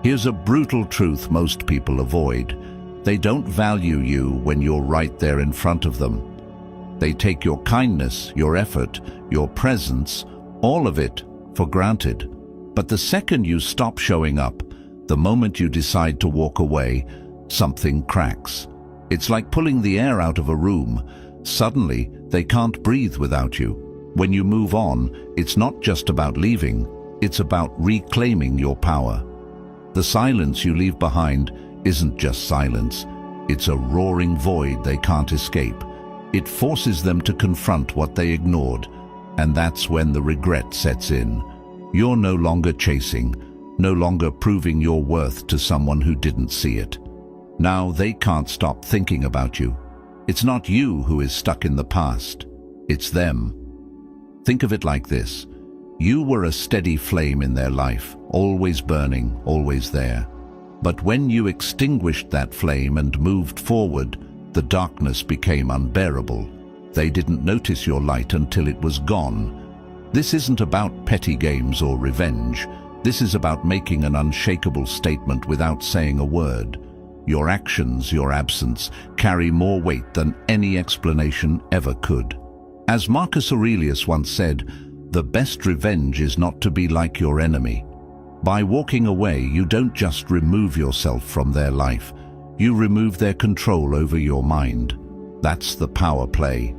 Here's a brutal truth most people avoid. They don't value you when you're right there in front of them. They take your kindness, your effort, your presence, all of it for granted. But the second you stop showing up, the moment you decide to walk away, something cracks. It's like pulling the air out of a room. Suddenly, they can't breathe without you. When you move on, it's not just about leaving, it's about reclaiming your power. The silence you leave behind isn't just silence, it's a roaring void they can't escape. It forces them to confront what they ignored, and that's when the regret sets in. You're no longer chasing, no longer proving your worth to someone who didn't see it. Now they can't stop thinking about you. It's not you who is stuck in the past, it's them. Think of it like this. You were a steady flame in their life, always burning, always there. But when you extinguished that flame and moved forward, the darkness became unbearable. They didn't notice your light until it was gone. This isn't about petty games or revenge. This is about making an unshakable statement without saying a word. Your actions, your absence, carry more weight than any explanation ever could. As Marcus Aurelius once said, the best revenge is not to be like your enemy. By walking away, you don't just remove yourself from their life, you remove their control over your mind. That's the power play.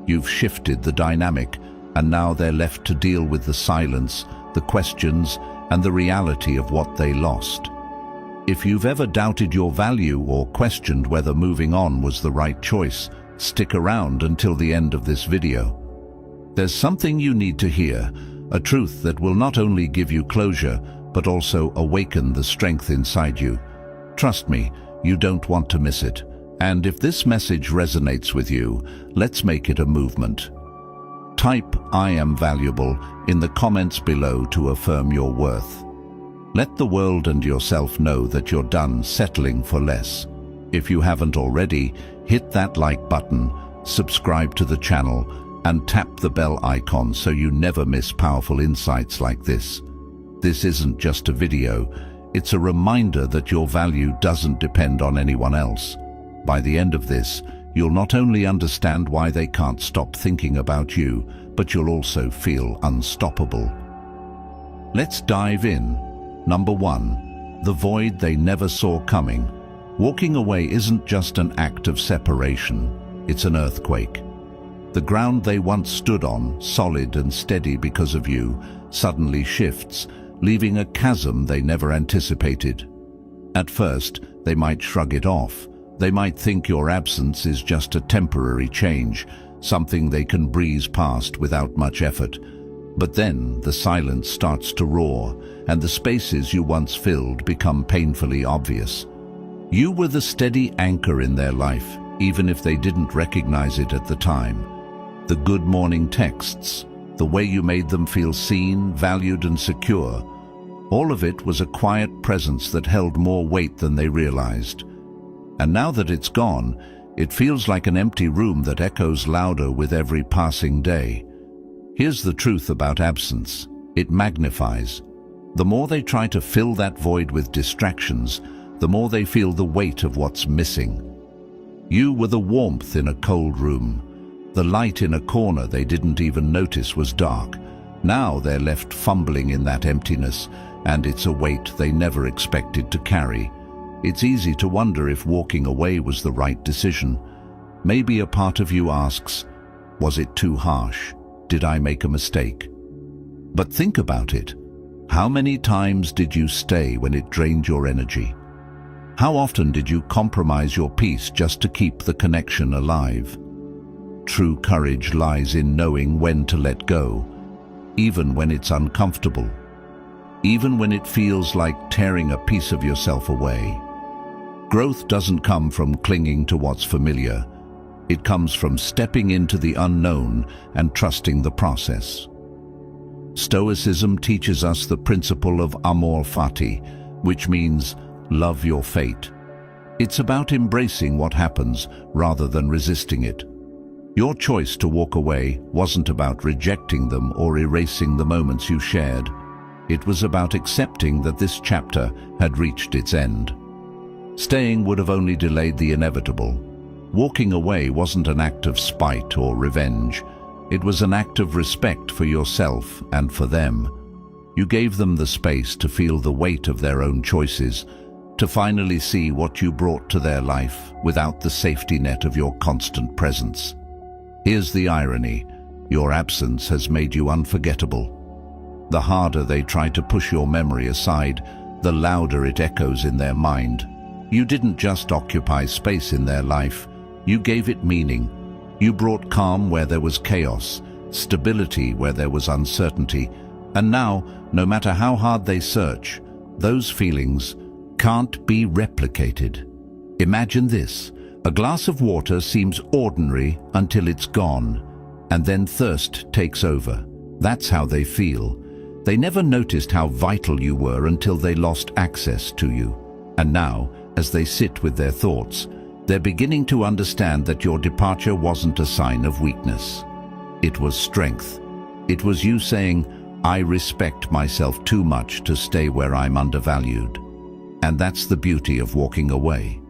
You've shifted the dynamic, and now they're left to deal with the silence, the questions, and the reality of what they lost. If you've ever doubted your value or questioned whether moving on was the right choice, stick around until the end of this video. There's something you need to hear, a truth that will not only give you closure, but also awaken the strength inside you. Trust me, you don't want to miss it. And if this message resonates with you, let's make it a movement. Type "I am valuable" in the comments below to affirm your worth. Let the world and yourself know that you're done settling for less. If you haven't already, hit that like button, subscribe to the channel, and tap the bell icon so you never miss powerful insights like this. This isn't just a video, it's a reminder that your value doesn't depend on anyone else. By the end of this, you'll not only understand why they can't stop thinking about you, but you'll also feel unstoppable. Let's dive in. Number 1. The void they never saw coming. Walking away isn't just an act of separation, it's an earthquake. The ground they once stood on, solid and steady because of you, suddenly shifts, leaving a chasm they never anticipated. At first, they might shrug it off. They might think your absence is just a temporary change, something they can breeze past without much effort. But then the silence starts to roar, and the spaces you once filled become painfully obvious. You were the steady anchor in their life, even if they didn't recognize it at the time. The good morning texts, the way you made them feel seen, valued, and secure, all of it was a quiet presence that held more weight than they realized. And now that it's gone, it feels like an empty room that echoes louder with every passing day. Here's the truth about absence. It magnifies. The more they try to fill that void with distractions, the more they feel the weight of what's missing. You were the warmth in a cold room. The light in a corner they didn't even notice was dark. Now they're left fumbling in that emptiness, and it's a weight they never expected to carry. It's easy to wonder if walking away was the right decision. Maybe a part of you asks, was it too harsh? Did I make a mistake? But think about it. How many times did you stay when it drained your energy? How often did you compromise your peace just to keep the connection alive? True courage lies in knowing when to let go, even when it's uncomfortable, even when it feels like tearing a piece of yourself away. Growth doesn't come from clinging to what's familiar. It comes from stepping into the unknown and trusting the process. Stoicism teaches us the principle of amor fati, which means love your fate. It's about embracing what happens rather than resisting it. Your choice to walk away wasn't about rejecting them or erasing the moments you shared. It was about accepting that this chapter had reached its end. Staying would have only delayed the inevitable. Walking away wasn't an act of spite or revenge. It was an act of respect for yourself and for them. You gave them the space to feel the weight of their own choices, to finally see what you brought to their life without the safety net of your constant presence. Here's the irony. Your absence has made you unforgettable. The harder they try to push your memory aside, the louder it echoes in their mind. You didn't just occupy space in their life, you gave it meaning. You brought calm where there was chaos, stability where there was uncertainty, and now, no matter how hard they search, those feelings can't be replicated. Imagine this. A glass of water seems ordinary until it's gone, and then thirst takes over. That's how they feel. They never noticed how vital you were until they lost access to you. And now, as they sit with their thoughts, they're beginning to understand that your departure wasn't a sign of weakness. It was strength. It was you saying, "I respect myself too much to stay where I'm undervalued." And that's the beauty of walking away.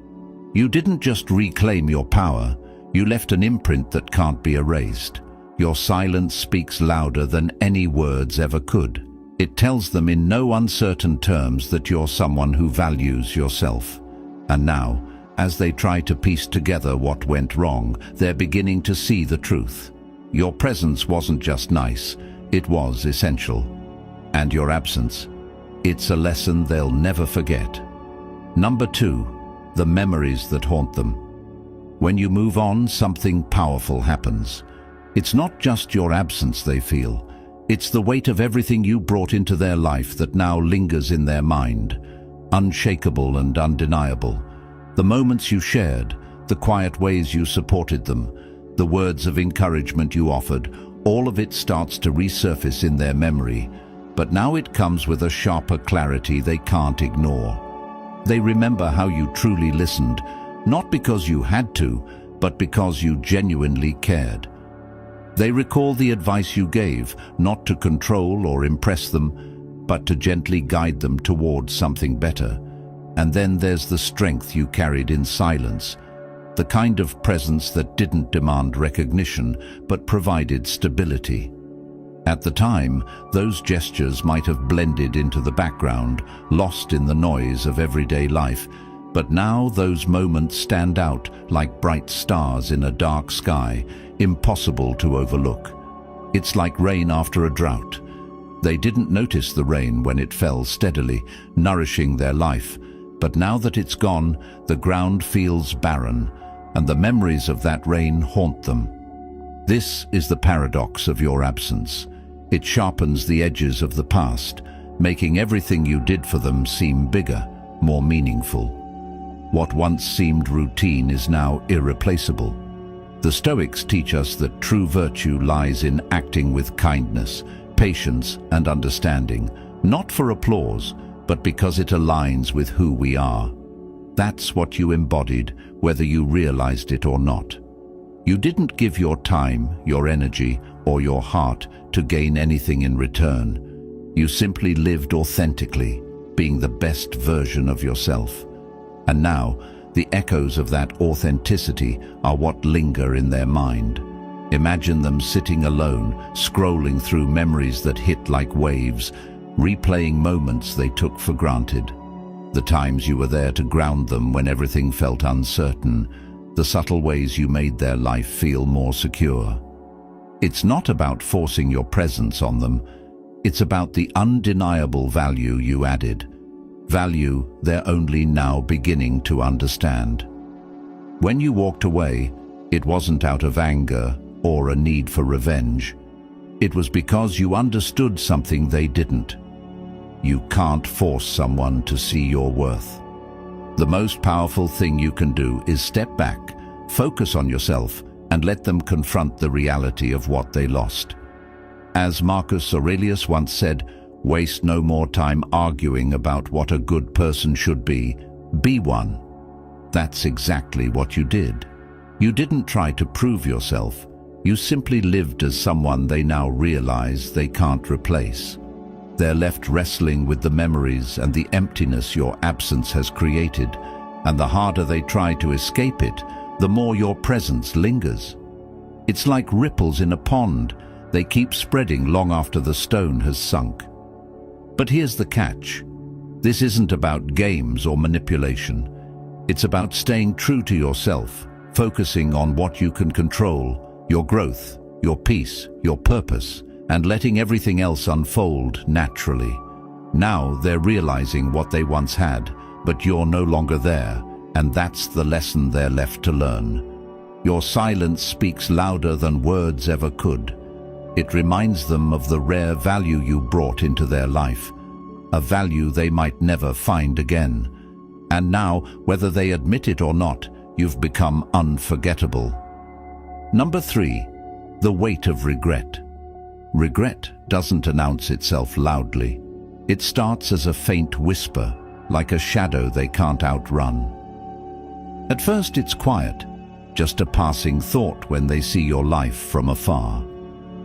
You didn't just reclaim your power, you left an imprint that can't be erased. Your silence speaks louder than any words ever could. It tells them in no uncertain terms that you're someone who values yourself. And now, as they try to piece together what went wrong, they're beginning to see the truth. Your presence wasn't just nice, it was essential. And your absence, it's a lesson they'll never forget. Number 2, the memories that haunt them. When you move on, something powerful happens. It's not just your absence they feel. It's the weight of everything you brought into their life that now lingers in their mind, unshakable and undeniable. The moments you shared, the quiet ways you supported them, the words of encouragement you offered, all of it starts to resurface in their memory, but now it comes with a sharper clarity they can't ignore. They remember how you truly listened, not because you had to, but because you genuinely cared. They recall the advice you gave, not to control or impress them, but to gently guide them towards something better. And then there's the strength you carried in silence, the kind of presence that didn't demand recognition, but provided stability. At the time, those gestures might have blended into the background, lost in the noise of everyday life, but now those moments stand out like bright stars in a dark sky, impossible to overlook. It's like rain after a drought. They didn't notice the rain when it fell steadily, nourishing their life, but now that it's gone, the ground feels barren, and the memories of that rain haunt them. This is the paradox of your absence. It sharpens the edges of the past, making everything you did for them seem bigger, more meaningful. What once seemed routine is now irreplaceable. The Stoics teach us that true virtue lies in acting with kindness, patience, and understanding, not for applause, but because it aligns with who we are. That's what you embodied, whether you realized it or not. You didn't give your time, your energy, or your heart to gain anything in return. You simply lived authentically, being the best version of yourself. And now, the echoes of that authenticity are what linger in their mind. Imagine them sitting alone, scrolling through memories that hit like waves, replaying moments they took for granted. The times you were there to ground them when everything felt uncertain, the subtle ways you made their life feel more secure. It's not about forcing your presence on them, it's about the undeniable value you added. Value they're only now beginning to understand. When you walked away, it wasn't out of anger or a need for revenge. It was because you understood something they didn't. You can't force someone to see your worth. The most powerful thing you can do is step back, focus on yourself, and let them confront the reality of what they lost. As Marcus Aurelius once said, "Waste no more time arguing about what a good person should be one." That's exactly what you did. You didn't try to prove yourself. You simply lived as someone they now realize they can't replace. They're left wrestling with the memories and the emptiness your absence has created, and the harder they try to escape it, the more your presence lingers. It's like ripples in a pond. They keep spreading long after the stone has sunk. But here's the catch. This isn't about games or manipulation. It's about staying true to yourself, focusing on what you can control, your growth, your peace, your purpose, and letting everything else unfold naturally. Now they're realizing what they once had, but you're no longer there, and that's the lesson they're left to learn. Your silence speaks louder than words ever could. It reminds them of the rare value you brought into their life, a value they might never find again. And now, whether they admit it or not, you've become unforgettable. Number 3, the weight of regret. Regret doesn't announce itself loudly. It starts as a faint whisper, like a shadow they can't outrun. At first it's quiet, just a passing thought when they see your life from afar.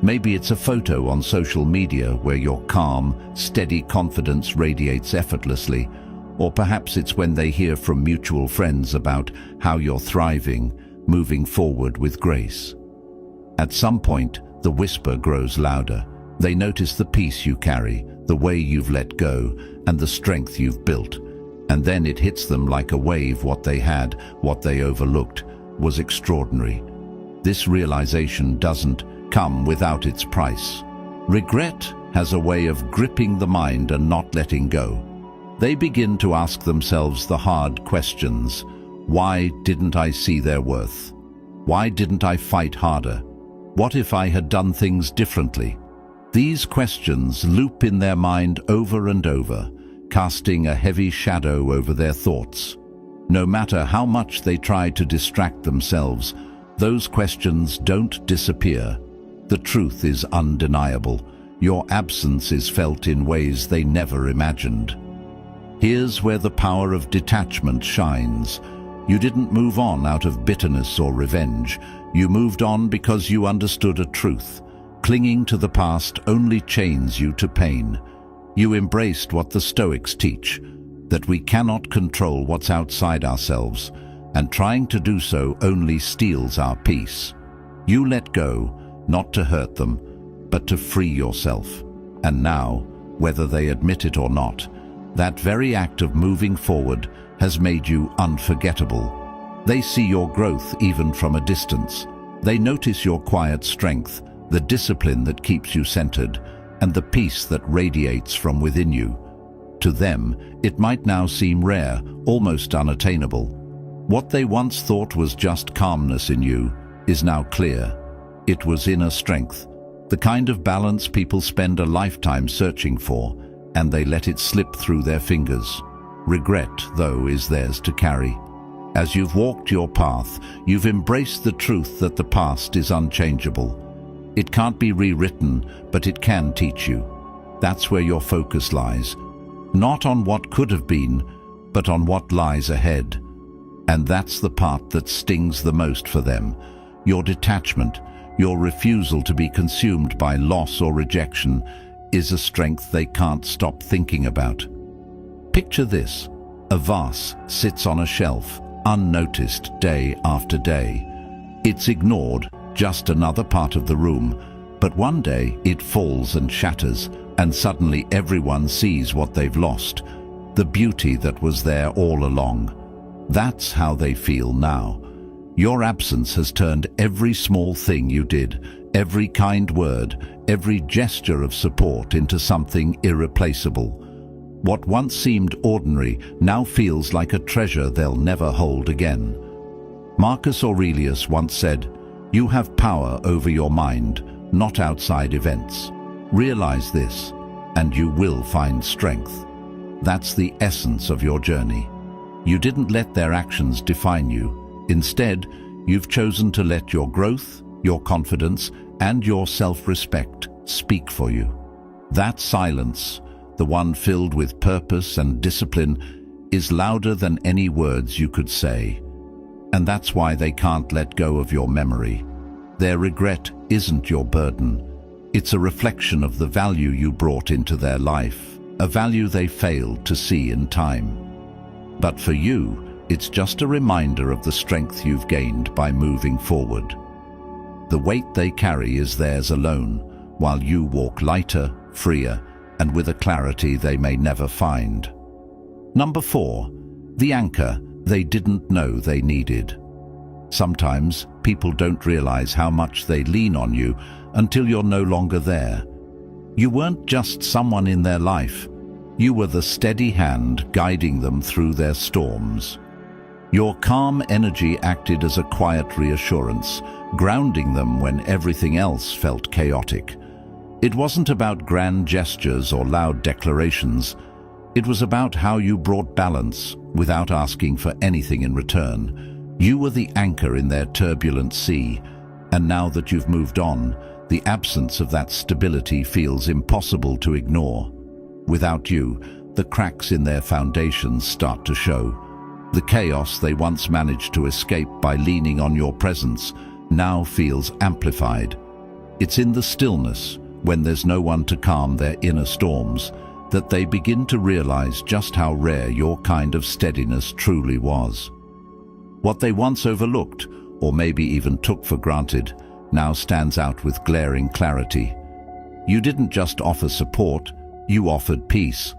Maybe it's a photo on social media where your calm, steady confidence radiates effortlessly, or perhaps it's when they hear from mutual friends about how you're thriving, moving forward with grace. At some point, the whisper grows louder. They notice the peace you carry, the way you've let go, and the strength you've built. And then it hits them like a wave. What they had, what they overlooked, was extraordinary. This realization doesn't come without its price. Regret has a way of gripping the mind and not letting go. They begin to ask themselves the hard questions. Why didn't I see their worth? Why didn't I fight harder? What if I had done things differently? These questions loop in their mind over and over, casting a heavy shadow over their thoughts. No matter how much they try to distract themselves, those questions don't disappear. The truth is undeniable. Your absence is felt in ways they never imagined. Here's where the power of detachment shines. You didn't move on out of bitterness or revenge. You moved on because you understood a truth. Clinging to the past only chains you to pain. You embraced what the Stoics teach, that we cannot control what's outside ourselves, and trying to do so only steals our peace. You let go, not to hurt them, but to free yourself. And now, whether they admit it or not, that very act of moving forward has made you unforgettable. They see your growth even from a distance. They notice your quiet strength, the discipline that keeps you centered, and the peace that radiates from within you. To them, it might now seem rare, almost unattainable. What they once thought was just calmness in you is now clear. It was inner strength, the kind of balance people spend a lifetime searching for, and they let it slip through their fingers. Regret, though, is theirs to carry. As you've walked your path, you've embraced the truth that the past is unchangeable. It can't be rewritten, but it can teach you. That's where your focus lies. Not on what could have been, but on what lies ahead. And that's the part that stings the most for them. Your detachment, your refusal to be consumed by loss or rejection, is a strength they can't stop thinking about. Picture this. A vase sits on a shelf, unnoticed day after day. It's ignored, just another part of the room, but one day it falls and shatters, and suddenly everyone sees what they've lost, the beauty that was there all along. That's how they feel now. Your absence has turned every small thing you did, every kind word, every gesture of support into something irreplaceable. What once seemed ordinary now feels like a treasure they'll never hold again. Marcus Aurelius once said, "You have power over your mind, not outside events. Realize this, and you will find strength." That's the essence of your journey. You didn't let their actions define you. Instead, you've chosen to let your growth, your confidence, and your self-respect speak for you. That silence, the one filled with purpose and discipline, is louder than any words you could say. And that's why they can't let go of your memory. Their regret isn't your burden. It's a reflection of the value you brought into their life, a value they failed to see in time. But for you, it's just a reminder of the strength you've gained by moving forward. The weight they carry is theirs alone, while you walk lighter, freer, and with a clarity they may never find. Number 4, the anchor they didn't know they needed. Sometimes people don't realize how much they lean on you until you're no longer there. You weren't just someone in their life. You were the steady hand guiding them through their storms. Your calm energy acted as a quiet reassurance, grounding them when everything else felt chaotic. It wasn't about grand gestures or loud declarations. It was about how you brought balance without asking for anything in return. You were the anchor in their turbulent sea, and now that you've moved on, the absence of that stability feels impossible to ignore. Without you, the cracks in their foundations start to show. The chaos they once managed to escape by leaning on your presence now feels amplified. It's in the stillness, when there's no one to calm their inner storms, that they begin to realize just how rare your kind of steadiness truly was. What they once overlooked, or maybe even took for granted, now stands out with glaring clarity. You didn't just offer support, you offered peace.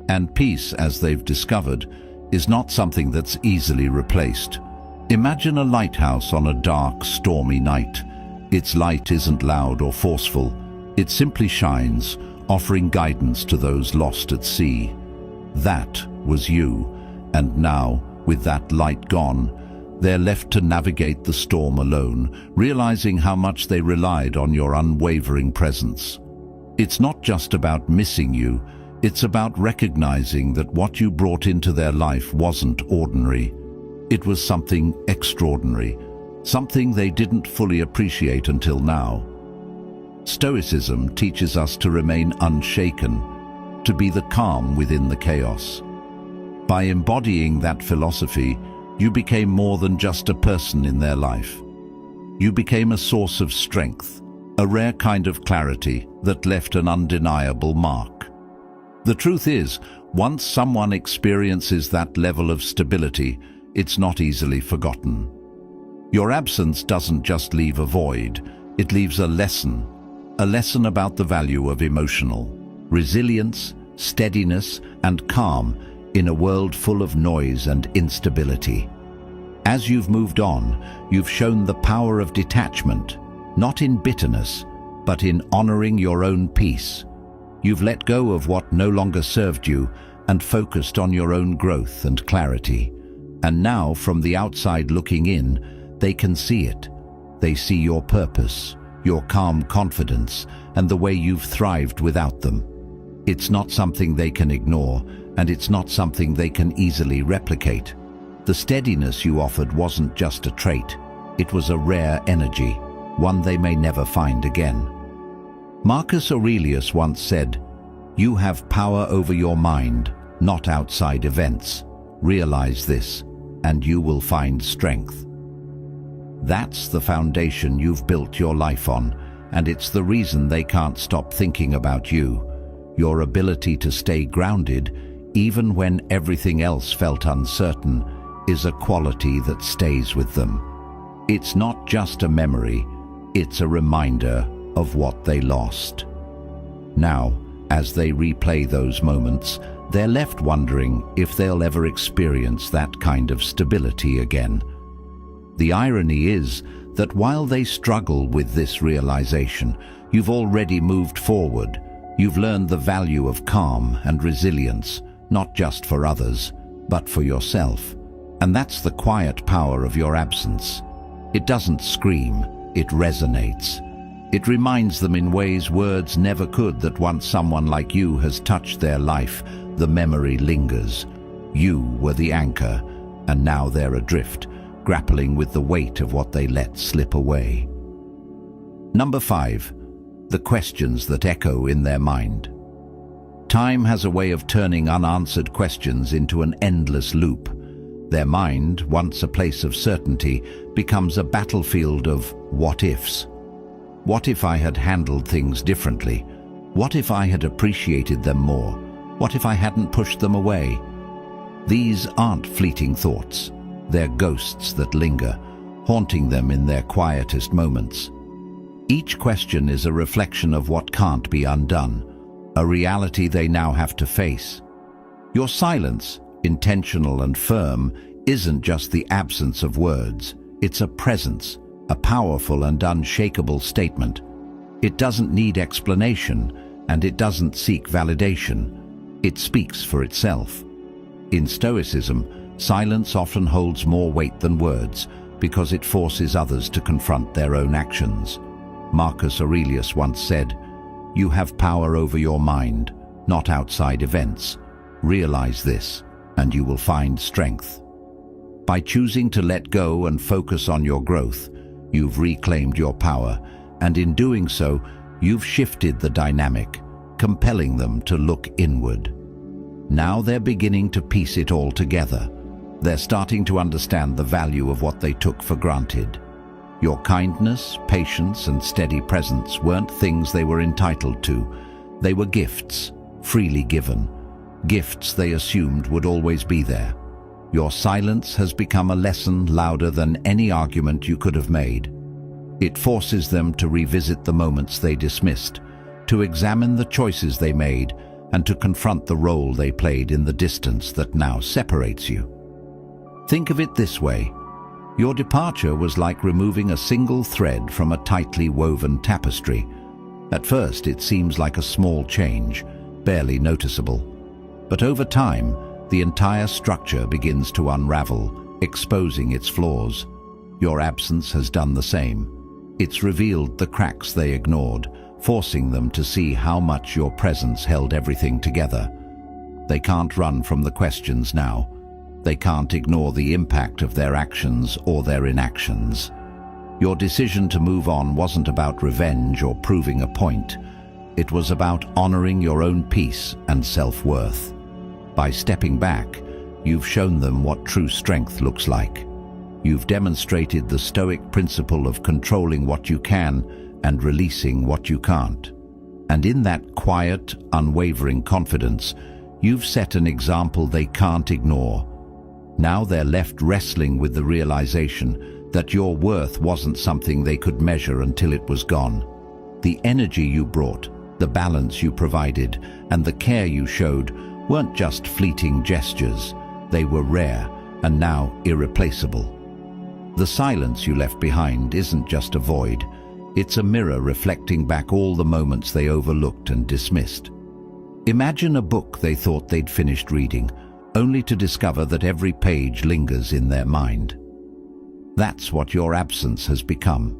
And peace, as they've discovered, is not something that's easily replaced. Imagine a lighthouse on a dark, stormy night. Its light isn't loud or forceful. It simply shines, offering guidance to those lost at sea. That was you, and now, with that light gone, they're left to navigate the storm alone, realizing how much they relied on your unwavering presence. It's not just about missing you, it's about recognizing that what you brought into their life wasn't ordinary. It was something extraordinary, something they didn't fully appreciate until now. Stoicism teaches us to remain unshaken, to be the calm within the chaos. By embodying that philosophy, you became more than just a person in their life. You became a source of strength, a rare kind of clarity that left an undeniable mark. The truth is, once someone experiences that level of stability, it's not easily forgotten. Your absence doesn't just leave a void, it leaves a lesson about the value of emotional resilience, steadiness, and calm in a world full of noise and instability. As you've moved on, you've shown the power of detachment, not in bitterness, but in honoring your own peace. You've let go of what no longer served you and focused on your own growth and clarity. And now, from the outside looking in, they can see it. They see your purpose, your calm confidence, and the way you've thrived without them. It's not something they can ignore, and it's not something they can easily replicate. The steadiness you offered wasn't just a trait. It was a rare energy, one they may never find again. Marcus Aurelius once said, "You have power over your mind, not outside events. Realize this, and you will find strength." That's the foundation you've built your life on, and it's the reason they can't stop thinking about you. Your ability to stay grounded, even when everything else felt uncertain, is a quality that stays with them. It's not just a memory, it's a reminder of what they lost. Now, as they replay those moments, they're left wondering if they'll ever experience that kind of stability again. The irony is that while they struggle with this realization, you've already moved forward. You've learned the value of calm and resilience, not just for others, but for yourself. And that's the quiet power of your absence. It doesn't scream, it resonates. It reminds them in ways words never could that once someone like you has touched their life, the memory lingers. You were the anchor, and now they're adrift, grappling with the weight of what they let slip away. Number 5. The questions that echo in their mind. Time has a way of turning unanswered questions into an endless loop. Their mind, once a place of certainty, becomes a battlefield of what-ifs. What if I had handled things differently? What if I had appreciated them more? What if I hadn't pushed them away? These aren't fleeting thoughts. They're ghosts that linger, haunting them in their quietest moments. Each question is a reflection of what can't be undone, a reality they now have to face. Your silence, intentional and firm, isn't just the absence of words. It's a presence, a powerful and unshakable statement. It doesn't need explanation, and it doesn't seek validation. It speaks for itself. In Stoicism, silence often holds more weight than words because it forces others to confront their own actions. Marcus Aurelius once said, "You have power over your mind, not outside events. Realize this, and you will find strength." By choosing to let go and focus on your growth, you've reclaimed your power, and in doing so, you've shifted the dynamic, compelling them to look inward. Now they're beginning to piece it all together. They're starting to understand the value of what they took for granted. Your kindness, patience, and steady presence weren't things they were entitled to. They were gifts, freely given. Gifts they assumed would always be there. Your silence has become a lesson louder than any argument you could have made. It forces them to revisit the moments they dismissed, to examine the choices they made, and to confront the role they played in the distance that now separates you. Think of it this way. Your departure was like removing a single thread from a tightly woven tapestry. At first, it seems like a small change, barely noticeable. But over time, the entire structure begins to unravel, exposing its flaws. Your absence has done the same. It's revealed the cracks they ignored, forcing them to see how much your presence held everything together. They can't run from the questions now. They can't ignore the impact of their actions or their inactions. Your decision to move on wasn't about revenge or proving a point. It was about honoring your own peace and self-worth. By stepping back, you've shown them what true strength looks like. You've demonstrated the Stoic principle of controlling what you can and releasing what you can't. And in that quiet, unwavering confidence, you've set an example they can't ignore. Now they're left wrestling with the realization that your worth wasn't something they could measure until it was gone. The energy you brought, the balance you provided, and the care you showed weren't just fleeting gestures. They were rare and now irreplaceable. The silence you left behind isn't just a void. It's a mirror reflecting back all the moments they overlooked and dismissed. Imagine a book they thought they'd finished reading, only to discover that every page lingers in their mind. That's what your absence has become.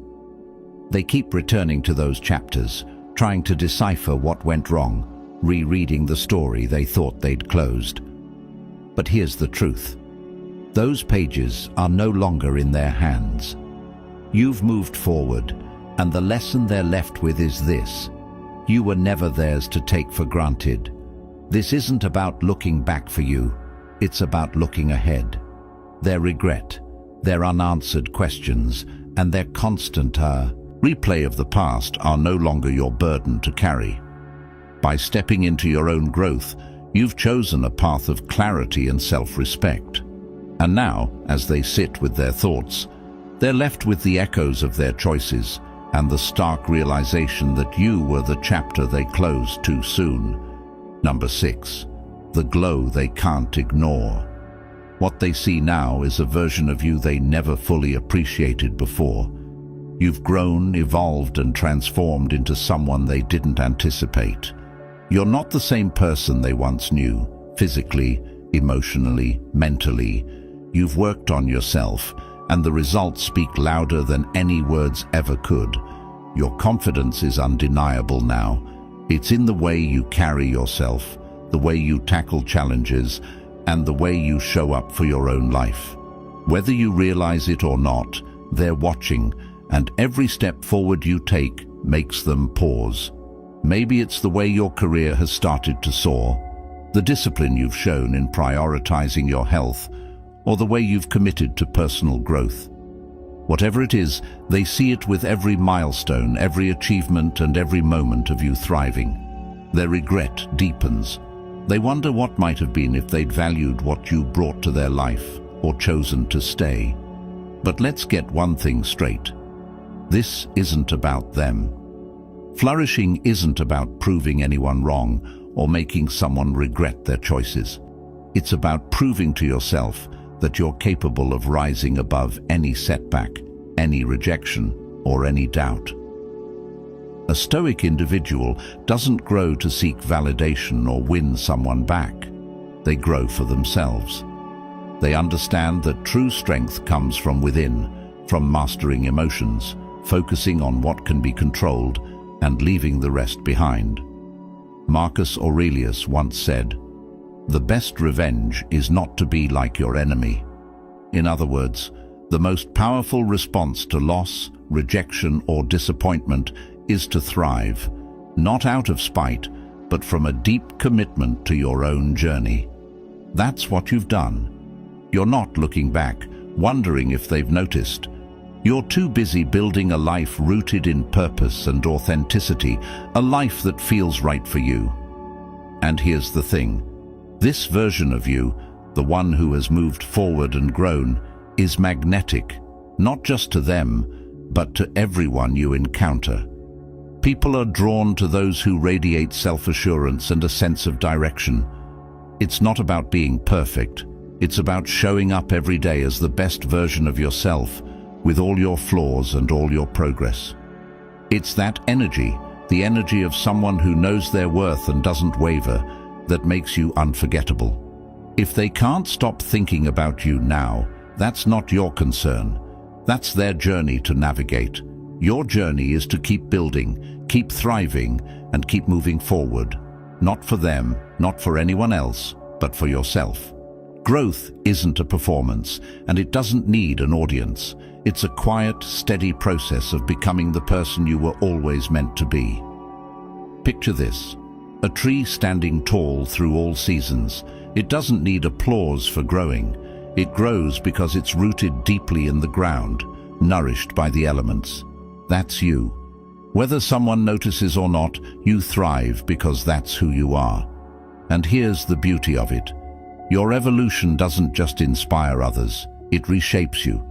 They keep returning to those chapters, trying to decipher what went wrong, rereading the story they thought they'd closed. But here's the truth. Those pages are no longer in their hands. You've moved forward, and the lesson they're left with is this. You were never theirs to take for granted. This isn't about looking back for you. It's about looking ahead. Their regret, their unanswered questions, and their constant replay of the past are no longer your burden to carry. By stepping into your own growth, you've chosen a path of clarity and self-respect. And now, as they sit with their thoughts, they're left with the echoes of their choices and the stark realization that you were the chapter they closed too soon. Number 6. The glow they can't ignore. What they see now is a version of you they never fully appreciated before. You've grown, evolved, and transformed into someone they didn't anticipate. You're not the same person they once knew, physically, emotionally, mentally. You've worked on yourself, and the results speak louder than any words ever could. Your confidence is undeniable now. It's in the way you carry yourself, the way you tackle challenges, and the way you show up for your own life. Whether you realize it or not, they're watching, and every step forward you take makes them pause. Maybe it's the way your career has started to soar, the discipline you've shown in prioritizing your health, or the way you've committed to personal growth. Whatever it is, they see it with every milestone, every achievement, and every moment of you thriving. Their regret deepens. They wonder what might have been if they'd valued what you brought to their life or chosen to stay. But let's get one thing straight. This isn't about them. Flourishing isn't about proving anyone wrong or making someone regret their choices. It's about proving to yourself that you're capable of rising above any setback, any rejection, or any doubt. A Stoic individual doesn't grow to seek validation or win someone back. They grow for themselves. They understand that true strength comes from within, from mastering emotions, focusing on what can be controlled, and leaving the rest behind. Marcus Aurelius once said, "The best revenge is not to be like your enemy." In other words, the most powerful response to loss, rejection, or disappointment is to thrive, not out of spite, but from a deep commitment to your own journey. That's what you've done. You're not looking back, wondering if they've noticed. You're too busy building a life rooted in purpose and authenticity, a life that feels right for you. And here's the thing. This version of you, the one who has moved forward and grown, is magnetic, not just to them, but to everyone you encounter. People are drawn to those who radiate self-assurance and a sense of direction. It's not about being perfect. It's about showing up every day as the best version of yourself, with all your flaws and all your progress. It's that energy, the energy of someone who knows their worth and doesn't waver, that makes you unforgettable. If they can't stop thinking about you now, that's not your concern. That's their journey to navigate. Your journey is to keep building, keep thriving, and keep moving forward. Not for them, not for anyone else, but for yourself. Growth isn't a performance, and it doesn't need an audience. It's a quiet, steady process of becoming the person you were always meant to be. Picture this. A tree standing tall through all seasons. It doesn't need applause for growing. It grows because it's rooted deeply in the ground, nourished by the elements. That's you. Whether someone notices or not, you thrive because that's who you are. And here's the beauty of it. Your evolution doesn't just inspire others, it reshapes you.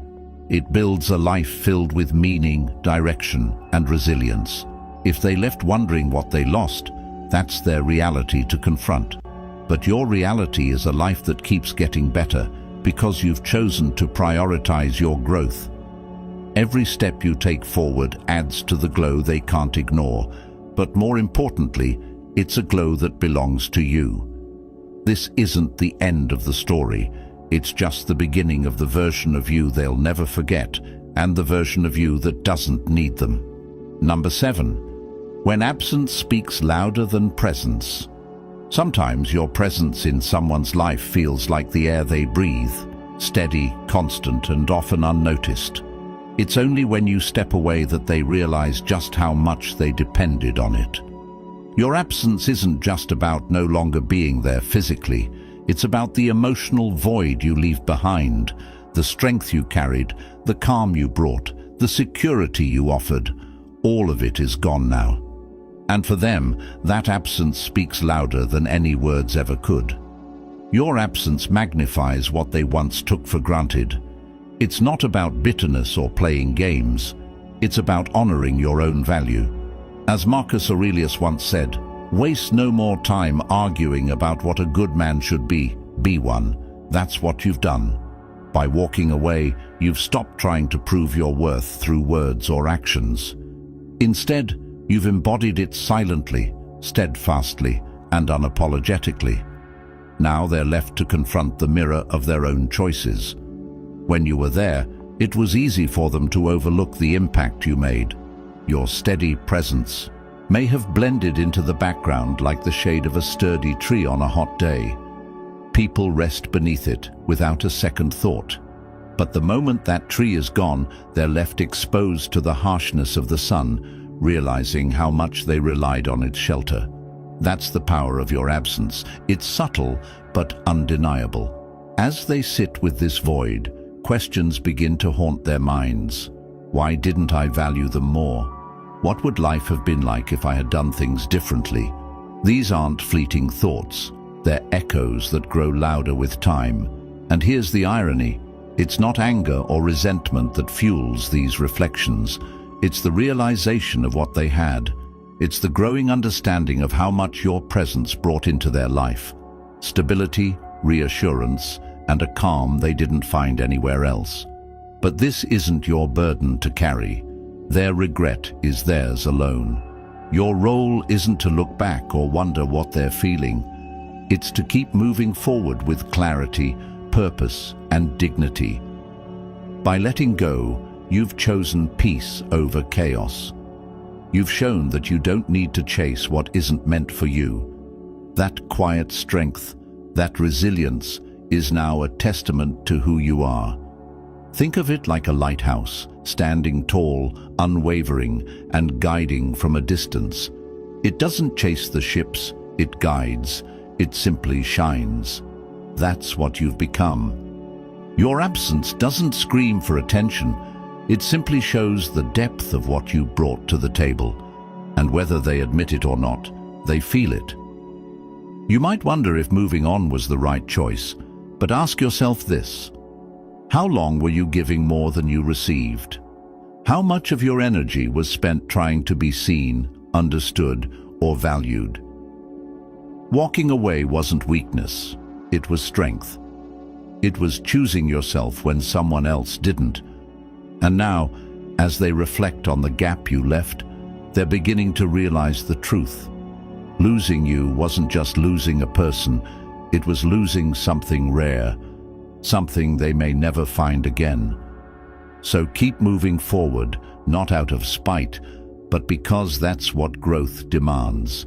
It builds a life filled with meaning, direction, and resilience. If they left wondering what they lost, that's their reality to confront. But your reality is a life that keeps getting better because you've chosen to prioritize your growth. Every step you take forward adds to the glow they can't ignore, but more importantly, it's a glow that belongs to you. This isn't the end of the story. It's just the beginning of the version of you they'll never forget, and the version of you that doesn't need them. Number 7. When absence speaks louder than presence. Sometimes your presence in someone's life feels like the air they breathe, steady, constant, and often unnoticed. It's only when you step away that they realize just how much they depended on it. Your absence isn't just about no longer being there physically. It's about the emotional void you leave behind, the strength you carried, the calm you brought, the security you offered. All of it is gone now. And for them, that absence speaks louder than any words ever could. Your absence magnifies what they once took for granted. It's not about bitterness or playing games. It's about honoring your own value. As Marcus Aurelius once said, "Waste no more time arguing about what a good man should be one." That's what you've done. By walking away, you've stopped trying to prove your worth through words or actions. Instead, you've embodied it silently, steadfastly, and unapologetically. Now they're left to confront the mirror of their own choices. When you were there, it was easy for them to overlook the impact you made. Your steady presence may have blended into the background like the shade of a sturdy tree on a hot day. People rest beneath it without a second thought. But the moment that tree is gone, they're left exposed to the harshness of the sun, realizing how much they relied on its shelter. That's the power of your absence. It's subtle, but undeniable. As they sit with this void, questions begin to haunt their minds. Why didn't I value them more? What would life have been like if I had done things differently? These aren't fleeting thoughts. They're echoes that grow louder with time. And here's the irony. It's not anger or resentment that fuels these reflections. It's the realization of what they had. It's the growing understanding of how much your presence brought into their life. Stability, reassurance, and a calm they didn't find anywhere else. But this isn't your burden to carry. Their regret is theirs alone. Your role isn't to look back or wonder what they're feeling. It's to keep moving forward with clarity, purpose, and dignity. By letting go, you've chosen peace over chaos. You've shown that you don't need to chase what isn't meant for you. That quiet strength, that resilience, is now a testament to who you are. Think of it like a lighthouse, standing tall, unwavering, and guiding from a distance. It doesn't chase the ships, it guides, it simply shines. That's what you've become. Your absence doesn't scream for attention. It simply shows the depth of what you brought to the table. And whether they admit it or not, they feel it. You might wonder if moving on was the right choice, but ask yourself this. How long were you giving more than you received? How much of your energy was spent trying to be seen, understood, or valued? Walking away wasn't weakness, it was strength. It was choosing yourself when someone else didn't. And now, as they reflect on the gap you left, they're beginning to realize the truth. Losing you wasn't just losing a person, it was losing something rare, something they may never find again. So keep moving forward, not out of spite, but because that's what growth demands.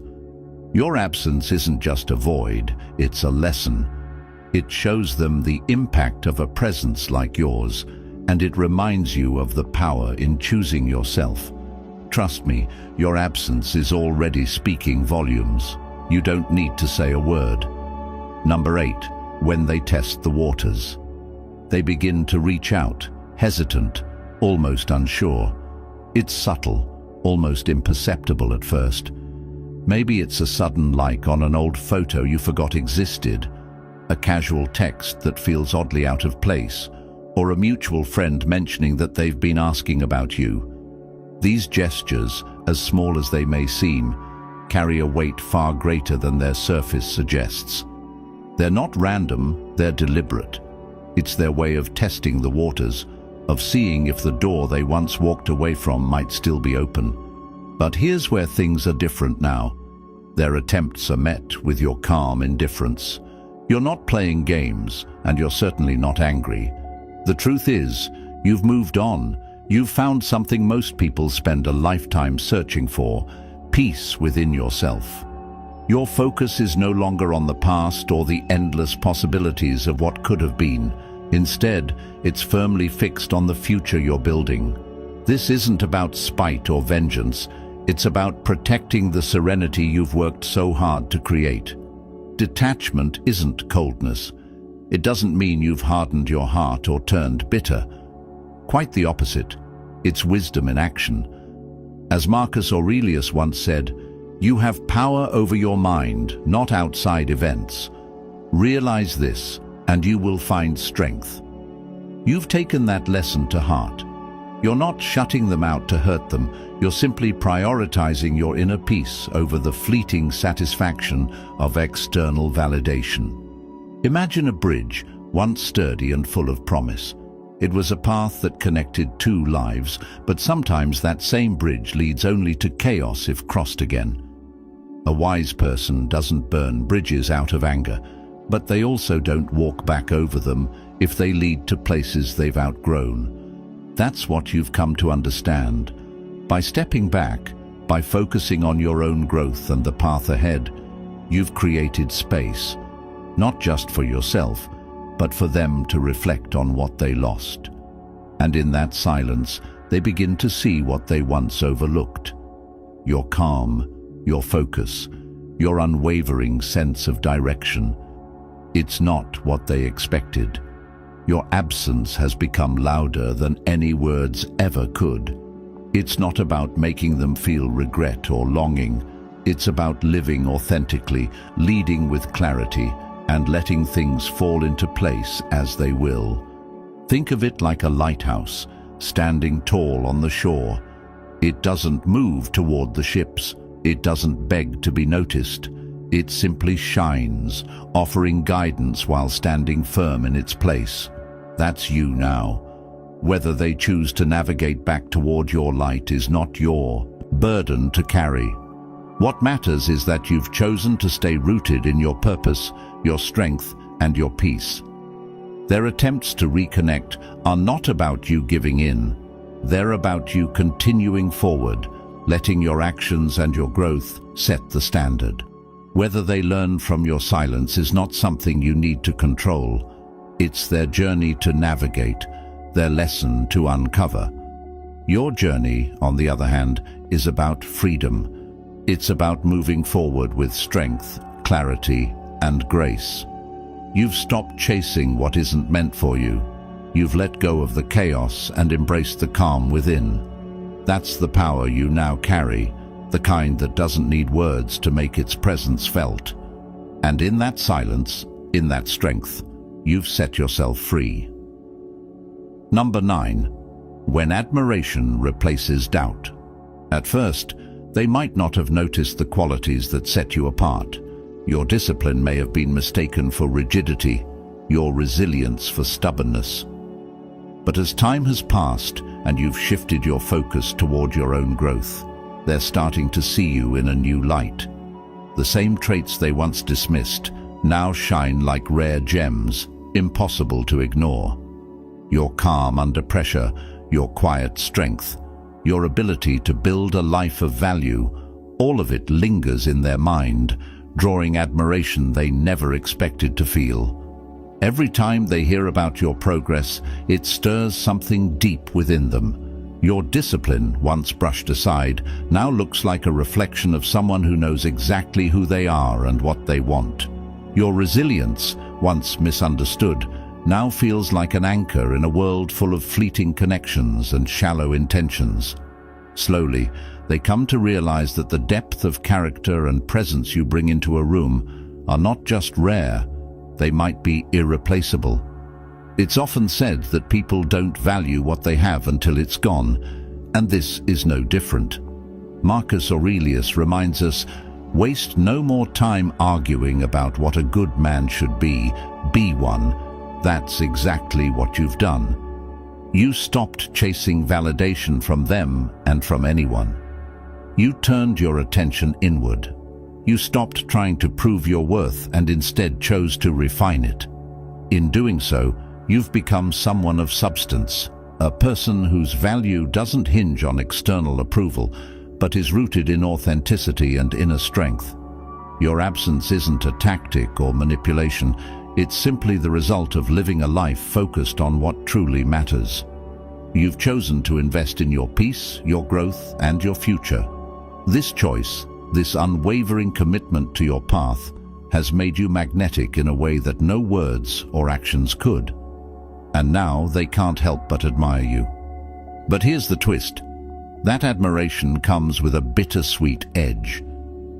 Your absence isn't just a void, it's a lesson. It shows them the impact of a presence like yours, and it reminds you of the power in choosing yourself. Trust me, your absence is already speaking volumes. You don't need to say a word. Number 8, when they test the waters. They begin to reach out, hesitant, almost unsure. It's subtle, almost imperceptible at first. Maybe it's a sudden like on an old photo you forgot existed, a casual text that feels oddly out of place, or a mutual friend mentioning that they've been asking about you. These gestures, as small as they may seem, carry a weight far greater than their surface suggests. They're not random, they're deliberate. It's their way of testing the waters, of seeing if the door they once walked away from might still be open. But here's where things are different now. Their attempts are met with your calm indifference. You're not playing games, and you're certainly not angry. The truth is, you've moved on. You've found something most people spend a lifetime searching for, peace within yourself. Your focus is no longer on the past or the endless possibilities of what could have been. Instead, it's firmly fixed on the future you're building. This isn't about spite or vengeance. It's about protecting the serenity you've worked so hard to create. Detachment isn't coldness. It doesn't mean you've hardened your heart or turned bitter. Quite the opposite. It's wisdom in action. As Marcus Aurelius once said, you have power over your mind, not outside events. Realize this, and you will find strength. You've taken that lesson to heart. You're not shutting them out to hurt them. You're simply prioritizing your inner peace over the fleeting satisfaction of external validation. Imagine a bridge, once sturdy and full of promise. It was a path that connected two lives, but sometimes that same bridge leads only to chaos if crossed again. A wise person doesn't burn bridges out of anger, but they also don't walk back over them if they lead to places they've outgrown. That's what you've come to understand. By stepping back, by focusing on your own growth and the path ahead, you've created space, not just for yourself, but for them to reflect on what they lost. And in that silence, they begin to see what they once overlooked. Your calm, your focus, your unwavering sense of direction. It's not what they expected. Your absence has become louder than any words ever could. It's not about making them feel regret or longing. It's about living authentically, leading with clarity, and letting things fall into place as they will. Think of it like a lighthouse, standing tall on the shore. It doesn't move toward the ships. It doesn't beg to be noticed. It simply shines, offering guidance while standing firm in its place. That's you now. Whether they choose to navigate back toward your light is not your burden to carry. What matters is that you've chosen to stay rooted in your purpose, your strength, and your peace. Their attempts to reconnect are not about you giving in. They're about you continuing forward, letting your actions and your growth set the standard. Whether they learn from your silence is not something you need to control. It's their journey to navigate, their lesson to uncover. Your journey, on the other hand, is about freedom. It's about moving forward with strength, clarity, and grace. You've stopped chasing what isn't meant for you. You've let go of the chaos and embraced the calm within. That's the power you now carry, the kind that doesn't need words to make its presence felt. And in that silence, in that strength, you've set yourself free. Number 9. When admiration replaces doubt. At first, they might not have noticed the qualities that set you apart. Your discipline may have been mistaken for rigidity, your resilience for stubbornness. But as time has passed and you've shifted your focus toward your own growth, they're starting to see you in a new light. The same traits they once dismissed now shine like rare gems, impossible to ignore. Your calm under pressure, your quiet strength, your ability to build a life of value, all of it lingers in their mind, drawing admiration they never expected to feel. Every time they hear about your progress, it stirs something deep within them. Your discipline, once brushed aside, now looks like a reflection of someone who knows exactly who they are and what they want. Your resilience, once misunderstood, now feels like an anchor in a world full of fleeting connections and shallow intentions. Slowly, they come to realize that the depth of character and presence you bring into a room are not just rare, they might be irreplaceable. It's often said that people don't value what they have until it's gone, and this is no different. Marcus Aurelius reminds us, waste no more time arguing about what a good man should be one. That's exactly what you've done. You stopped chasing validation from them and from anyone. You turned your attention inward. You stopped trying to prove your worth and instead chose to refine it. In doing so, you've become someone of substance, a person whose value doesn't hinge on external approval, but is rooted in authenticity and inner strength. Your absence isn't a tactic or manipulation. It's simply the result of living a life focused on what truly matters. You've chosen to invest in your peace, your growth, and your future. This choice, this unwavering commitment to your path, has made you magnetic in a way that no words or actions could. And now they can't help but admire you. But here's the twist. That admiration comes with a bittersweet edge.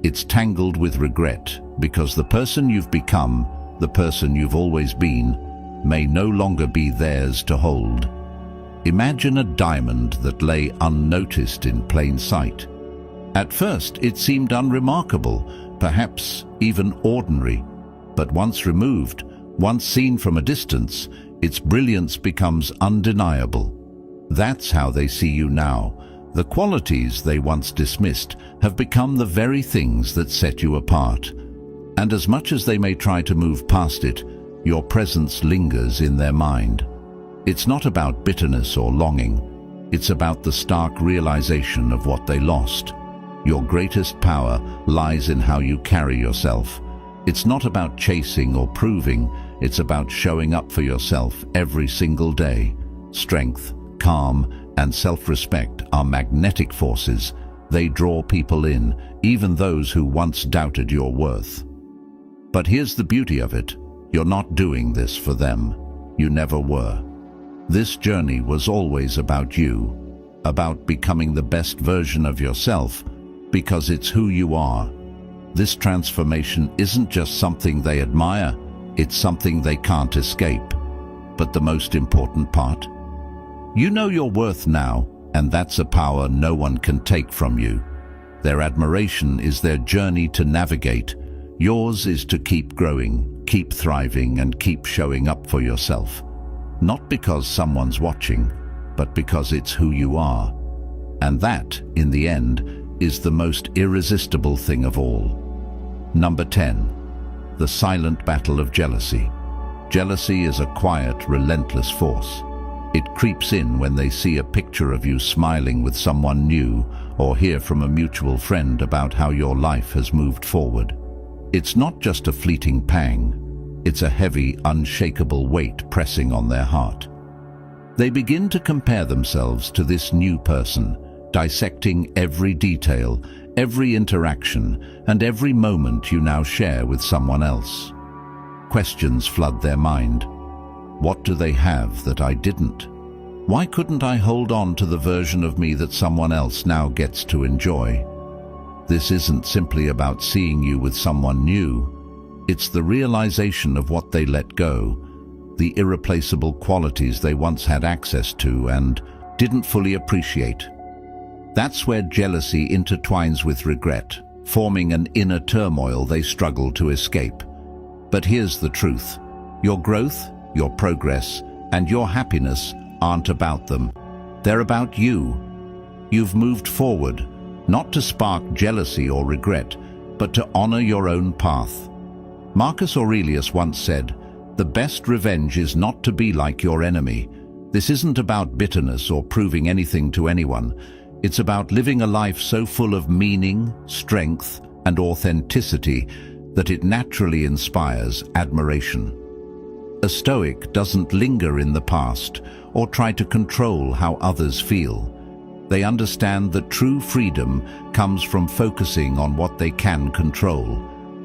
It's tangled with regret, because the person you've become, the person you've always been, may no longer be theirs to hold. Imagine a diamond that lay unnoticed in plain sight. At first, it seemed unremarkable, perhaps even ordinary. But once removed, once seen from a distance, its brilliance becomes undeniable. That's how they see you now. The qualities they once dismissed have become the very things that set you apart. And as much as they may try to move past it, your presence lingers in their mind. It's not about bitterness or longing. It's about the stark realization of what they lost. Your greatest power lies in how you carry yourself. It's not about chasing or proving, it's about showing up for yourself every single day. Strength, calm, and self-respect are magnetic forces. They draw people in, even those who once doubted your worth. But here's the beauty of it. You're not doing this for them. you never were. This journey was always about you, about becoming the best version of yourself, because it's who you are. This transformation isn't just something they admire, it's something they can't escape. But the most important part? You know your worth now, and that's a power no one can take from you. Their admiration is their journey to navigate. Yours is to keep growing, keep thriving, and keep showing up for yourself. Not because someone's watching, but because it's who you are. And that, in the end, is the most irresistible thing of all. Number 10. The silent battle of jealousy. Jealousy is a quiet, relentless force. It creeps in when they see a picture of you smiling with someone new or hear from a mutual friend about how your life has moved forward. It's not just a fleeting pang. It's a heavy, unshakable weight pressing on their heart. They begin to compare themselves to this new person, dissecting every detail, every interaction, and every moment you now share with someone else. Questions flood their mind. What do they have that I didn't? Why couldn't I hold on to the version of me that someone else now gets to enjoy? This isn't simply about seeing you with someone new. It's the realization of what they let go, the irreplaceable qualities they once had access to and didn't fully appreciate. That's where jealousy intertwines with regret, forming an inner turmoil they struggle to escape. But here's the truth. Your growth, your progress, and your happiness aren't about them. They're about you. You've moved forward, not to spark jealousy or regret, but to honor your own path. Marcus Aurelius once said, "The best revenge is not to be like your enemy." This isn't about bitterness or proving anything to anyone. It's about living a life so full of meaning, strength, and authenticity that it naturally inspires admiration. A Stoic doesn't linger in the past or try to control how others feel. They understand that true freedom comes from focusing on what they can control,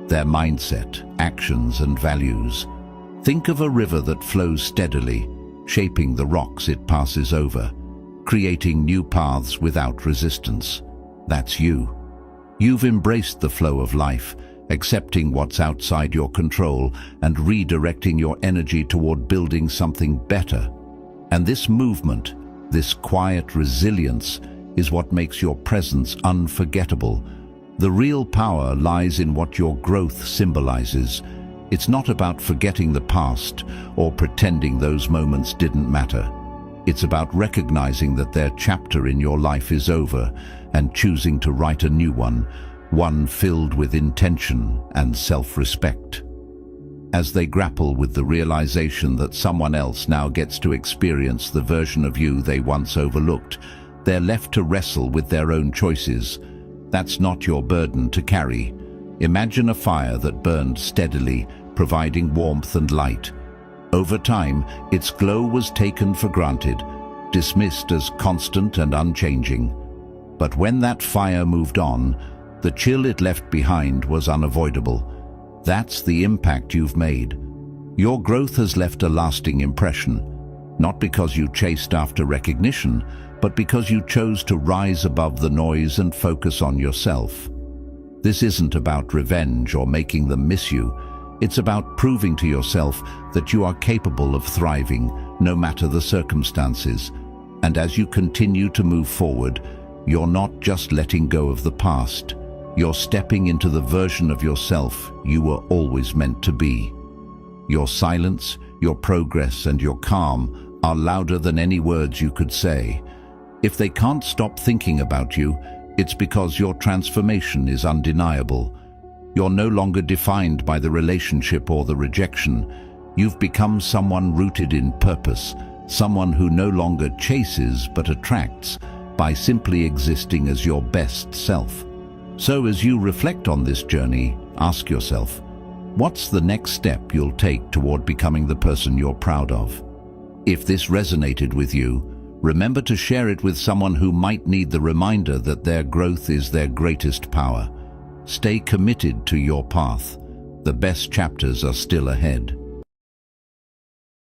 their mindset, actions, and values. Think of a river that flows steadily, shaping the rocks it passes over, creating new paths without resistance. That's you. You've embraced the flow of life, accepting what's outside your control and redirecting your energy toward building something better. And this movement, this quiet resilience, is what makes your presence unforgettable. The real power lies in what your growth symbolizes. It's not about forgetting the past or pretending those moments didn't matter. It's about recognizing that their chapter in your life is over and choosing to write a new one, one filled with intention and self-respect. As they grapple with the realization that someone else now gets to experience the version of you they once overlooked, they're left to wrestle with their own choices. That's not your burden to carry. Imagine a fire that burned steadily, providing warmth and light. Over time, its glow was taken for granted, dismissed as constant and unchanging. But when that fire moved on, the chill it left behind was unavoidable. That's the impact you've made. Your growth has left a lasting impression, not because you chased after recognition, but because you chose to rise above the noise and focus on yourself. This isn't about revenge or making them miss you. It's about proving to yourself that you are capable of thriving, no matter the circumstances. And as you continue to move forward, you're not just letting go of the past. You're stepping into the version of yourself you were always meant to be. Your silence, your progress, and your calm are louder than any words you could say. If they can't stop thinking about you, it's because your transformation is undeniable. You're no longer defined by the relationship or the rejection. You've become someone rooted in purpose, someone who no longer chases but attracts by simply existing as your best self. So as you reflect on this journey, ask yourself, what's the next step you'll take toward becoming the person you're proud of? If this resonated with you, remember to share it with someone who might need the reminder that their growth is their greatest power. Stay committed to your path. The best chapters are still ahead.